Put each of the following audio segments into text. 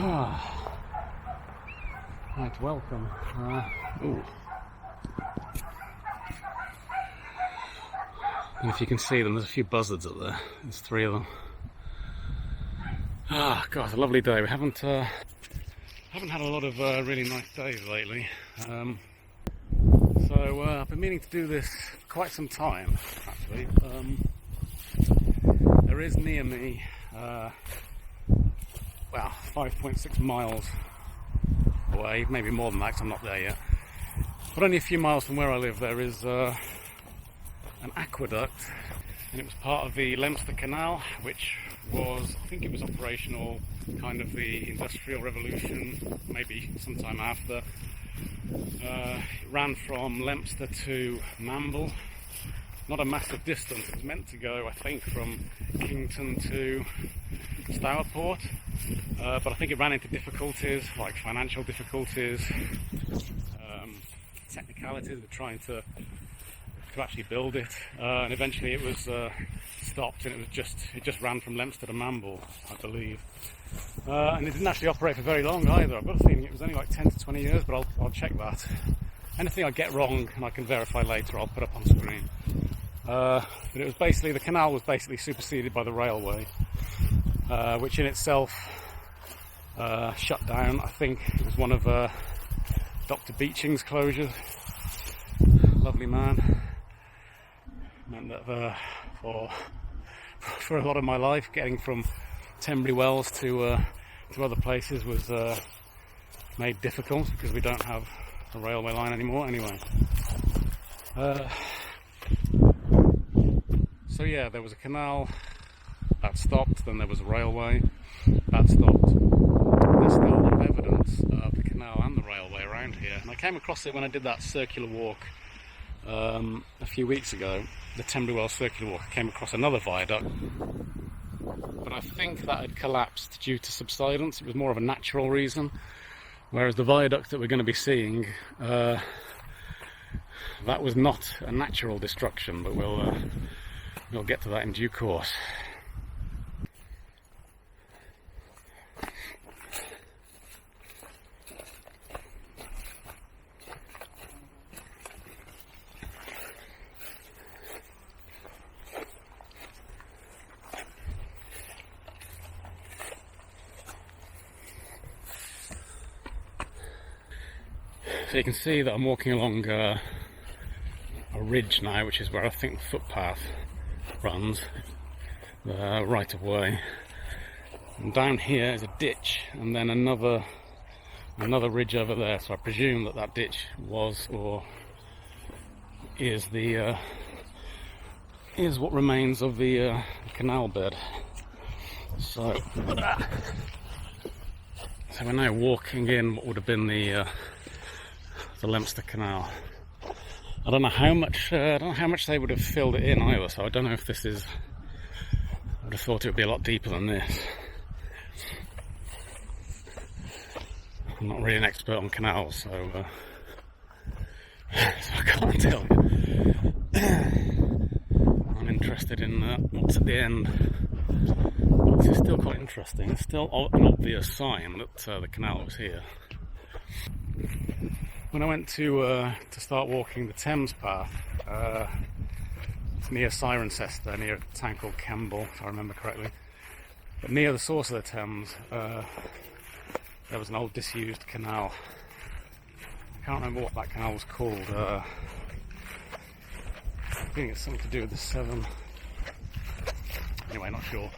Right, welcome. Ooh. And if you can see them, there's a few buzzards up there. There's 3 of them. God, a lovely day. We haven't had a lot of really nice days lately. So I've been meaning to do this for quite some time, actually. There is near me, 5.6 miles away, maybe more than that because I'm not there yet. But only a few miles from where I live there is an aqueduct, and it was part of the Leominster Canal, which was, I think it was operational kind of the Industrial Revolution, maybe sometime after. It ran from Leominster to Mamble. Not a massive distance. It was meant to go, I think, from Kington to Stourport, but I think it ran into difficulties, like financial difficulties, technicalities with trying to actually build it, and eventually it was stopped, and it just ran from Leominster to Mamble, I believe. And it didn't actually operate for very long either. I've got a feeling it was only like 10 to 20 years, but I'll check that. Anything I get wrong and I can verify later, I'll put up on screen. But it was basically, the canal was basically superseded by the railway, which in itself shut down. I think it was one of Dr. Beeching's closures. Lovely man. Meant that for a lot of my life, getting from Teme Wells to other places was made difficult because we don't have a railway line anymore. Anyway, so yeah, there was a canal that stopped, then there was a railway that stopped. There's still a lot of evidence of the canal and the railway around here, and I came across it when I did that circular walk a few weeks ago, the Teme Wells circular walk. I came across another viaduct, but I think that had collapsed due to subsidence. It was more of a natural reason, whereas the viaduct that we're going to be seeing, that was not a natural destruction, but we'll get to that in due course. So you can see that I'm walking along a ridge now, which is where I think the footpath runs, right of way. And down here is a ditch, and then another ridge over there. So I presume that ditch was or is is what remains of the canal bed. So we're now walking in what would have been the Leominster Canal. I don't know how much they would have filled it in either, so I don't know if this is, I would have thought it would be a lot deeper than this. I'm not really an expert on canals, so I can't tell you. I'm interested in what's at the end. But this is still quite interesting. It's still an obvious sign that the canal was here. When I went to start walking the Thames path, it's near Cirencester, near a town called Campbell, if I remember correctly. But near the source of the Thames, there was an old disused canal. I can't remember what that canal was called. I think it's something to do with the Severn. Anyway, not sure.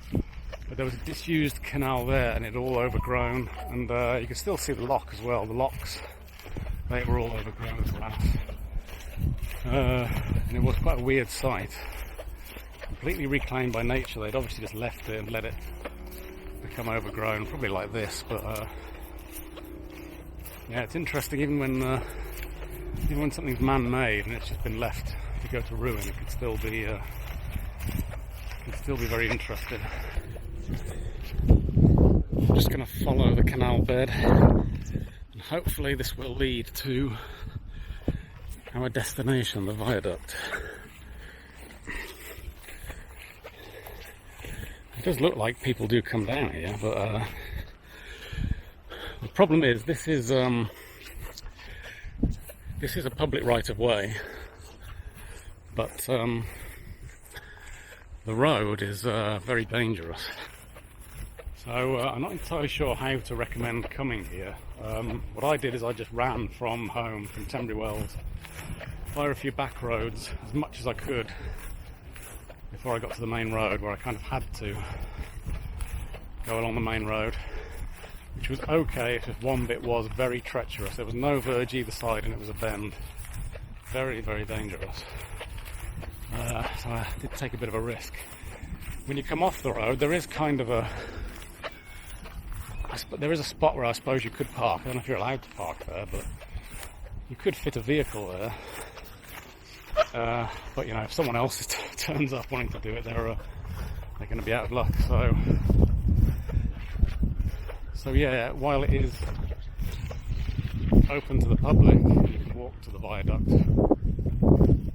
But there was a disused canal there, and it all overgrown. And you can still see the lock as well. The locks, they were all overgrown with grass. And it was quite a weird sight. Completely reclaimed by nature. They'd obviously just left it and let it become overgrown, probably like this. But yeah, it's interesting. Even when something's man-made and it's just been left to go to ruin, it could still be very interesting. I'm just going to follow the canal bed, and hopefully this will lead to our destination, the viaduct. It does look like people do come down here, but The problem is this is a public right of way, but the road is very dangerous. So I'm not entirely sure how to recommend coming here. What I did is I just ran from home, from Tunbridge Wells, via a few back roads as much as I could before I got to the main road, where I kind of had to go along the main road, which was okay if one bit was very treacherous. There was no verge either side and it was a bend. Very, very dangerous. So I did take a bit of a risk. When you come off the road, there is kind of there is a spot where I suppose you could park. I don't know if you're allowed to park there, but you could fit a vehicle there. But you know, if someone else turns up wanting to do it, they're going to be out of luck. So yeah, while it is open to the public, you can walk to the viaduct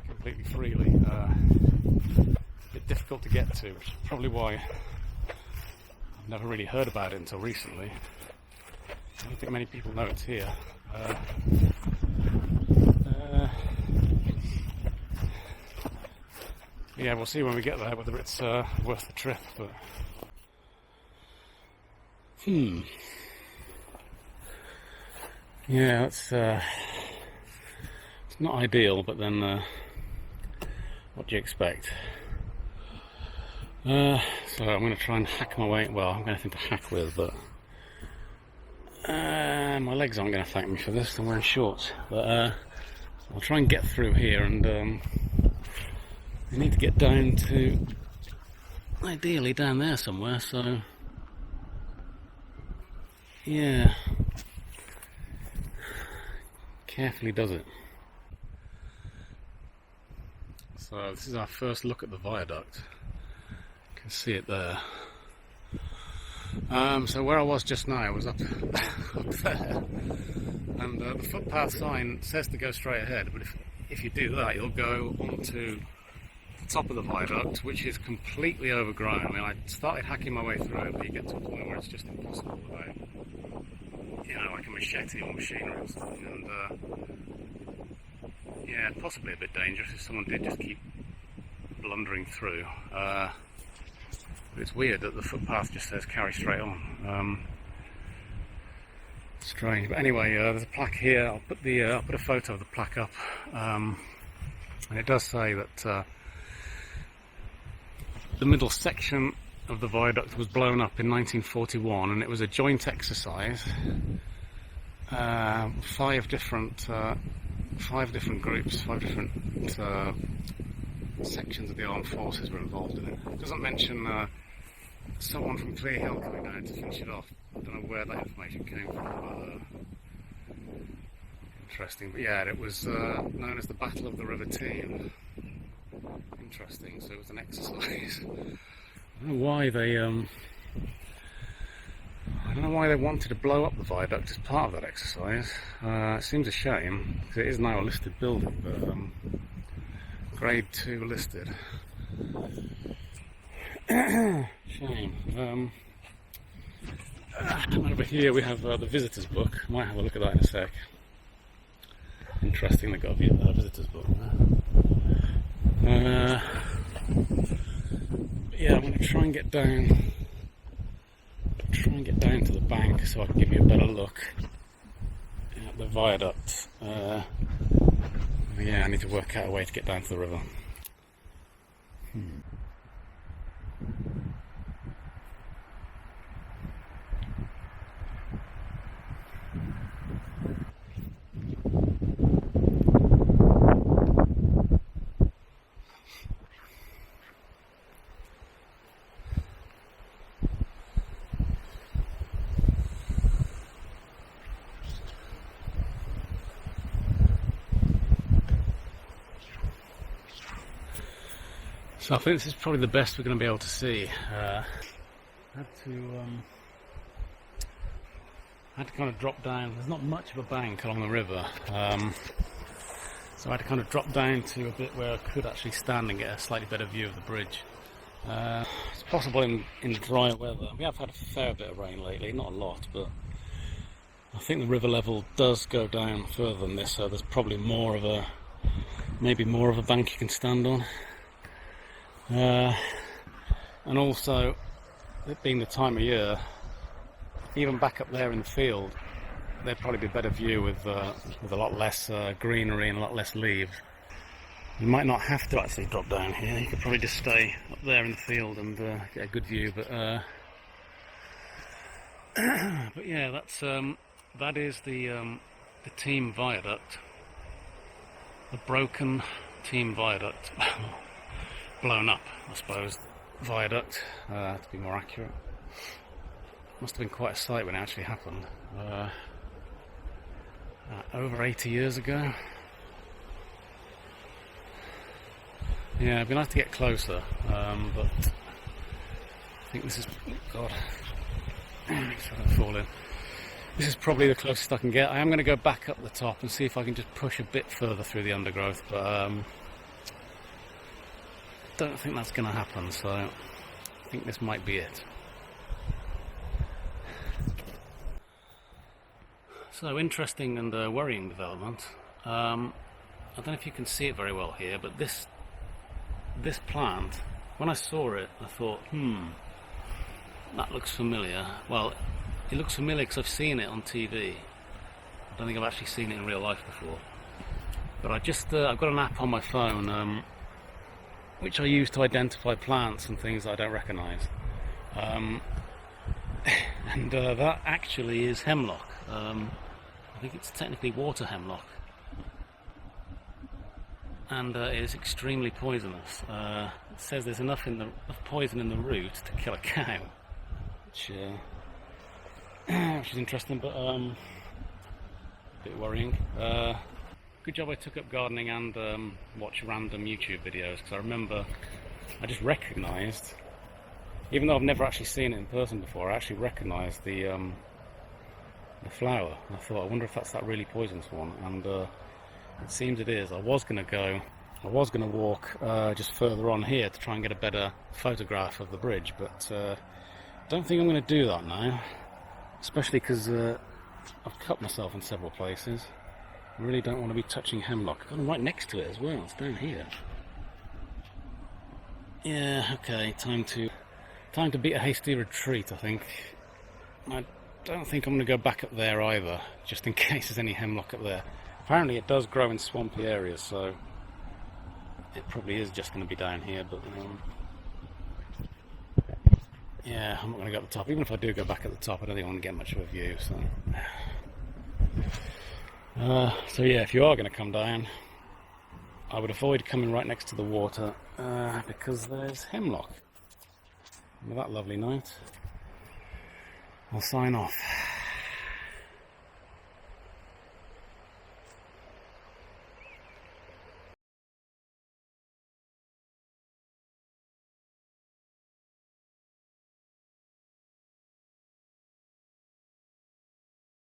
completely freely. A bit difficult to get to, which is probably why I've never really heard about it until recently. I don't think many people know it's here. Yeah, we'll see when we get there whether it's worth the trip. But yeah, it's not ideal, but then what do you expect? So I'm going to try and hack my way. Well, I'm going to think to hack with, but my legs aren't going to thank me for this. I'm wearing shorts, but I'll try and get through here, and we need to get down to, ideally down there somewhere. So yeah, carefully does it. So this is our first look at the viaduct. You can see it there. So where I was just now, I was up there, and the footpath sign says to go straight ahead, but if you do that, you'll go onto the top of the viaduct, which is completely overgrown. I mean, I started hacking my way through it, but you get to a point where it's just impossible without, you know, like a machete or machinery or something, and yeah, possibly a bit dangerous if someone did just keep blundering through. But it's weird that the footpath just says carry straight on. Strange, but anyway, there's a plaque here. I'll put a photo of the plaque up, and it does say that the middle section of the viaduct was blown up in 1941, and it was a joint exercise. 5 different groups, 5 different sections of the armed forces were involved in it. It doesn't mention someone from Clear Hill coming down to finish it off. I don't know where that information came from, but interesting. But yeah, it was known as the Battle of the River Teme. Interesting. So it was an exercise. I don't know why they wanted to blow up the viaduct as part of that exercise. It seems a shame, because it is now a listed building, but grade 2 listed. Shame. Over here we have the visitors book. Might have a look at that in a sec. Interesting, they've got a visitors book there. Yeah, I'm going to try and get down to the bank so I can give you a better look at the viaduct. Yeah, I need to work out a way to get down to the river. So I think this is probably the best we're going to be able to see. I had to kind of drop down. There's not much of a bank along the river, so I had to kind of drop down to a bit where I could actually stand and get a slightly better view of the bridge. It's possible in dry weather. We have had a fair bit of rain lately, not a lot, but I think the river level does go down further than this, so there's probably maybe more of a bank you can stand on. And also, it being the time of year, even back up there in the field, there'd probably be a better view with a lot less greenery and a lot less leaves. You might not have to actually drop down here. You could probably just stay up there in the field and get a good view. But yeah, that is the Teme Viaduct, the broken Teme Viaduct, blown up, I suppose, viaduct to be more accurate. Must have been quite a sight when it actually happened. Over 80 years ago. Yeah, I've been have to get closer, but I think this is, God, it's trying to fall in. This is probably the closest I can get. I am going to go back up the top and see if I can just push a bit further through the undergrowth, but don't think that's going to happen, so I think this might be it. So, interesting and worrying development. I don't know if you can see it very well here, but this plant, when I saw it, I thought, that looks familiar. Well, it looks familiar because I've seen it on TV. I don't think I've actually seen it in real life before. But I've got an app on my phone which I use to identify plants and things that I don't recognise. And that actually is hemlock. I think it's technically water hemlock. And it is extremely poisonous. It says there's enough poison in the root to kill a cow, which is interesting, but a bit worrying. Good job I took up gardening and watched random YouTube videos, because I remember I just recognised, even though I've never actually seen it in person before, I actually recognised the flower. And I thought, I wonder if that's that really poisonous one, and it seems it is. I was going to walk just further on here to try and get a better photograph of the bridge, but don't think I'm going to do that now, especially because I've cut myself in several places. I really don't want to be touching hemlock. I'm right next to it as well, it's down here. Yeah, okay, time to beat a hasty retreat, I think. I don't think I'm going to go back up there either, just in case there's any hemlock up there. Apparently it does grow in swampy areas, so it probably is just going to be down here, but yeah, I'm not going to go up the top. Even if I do go back at the top, I don't think I want to get much of a view, so yeah, if you are going to come down, I would avoid coming right next to the water, because there's hemlock. With that lovely note, I'll sign off.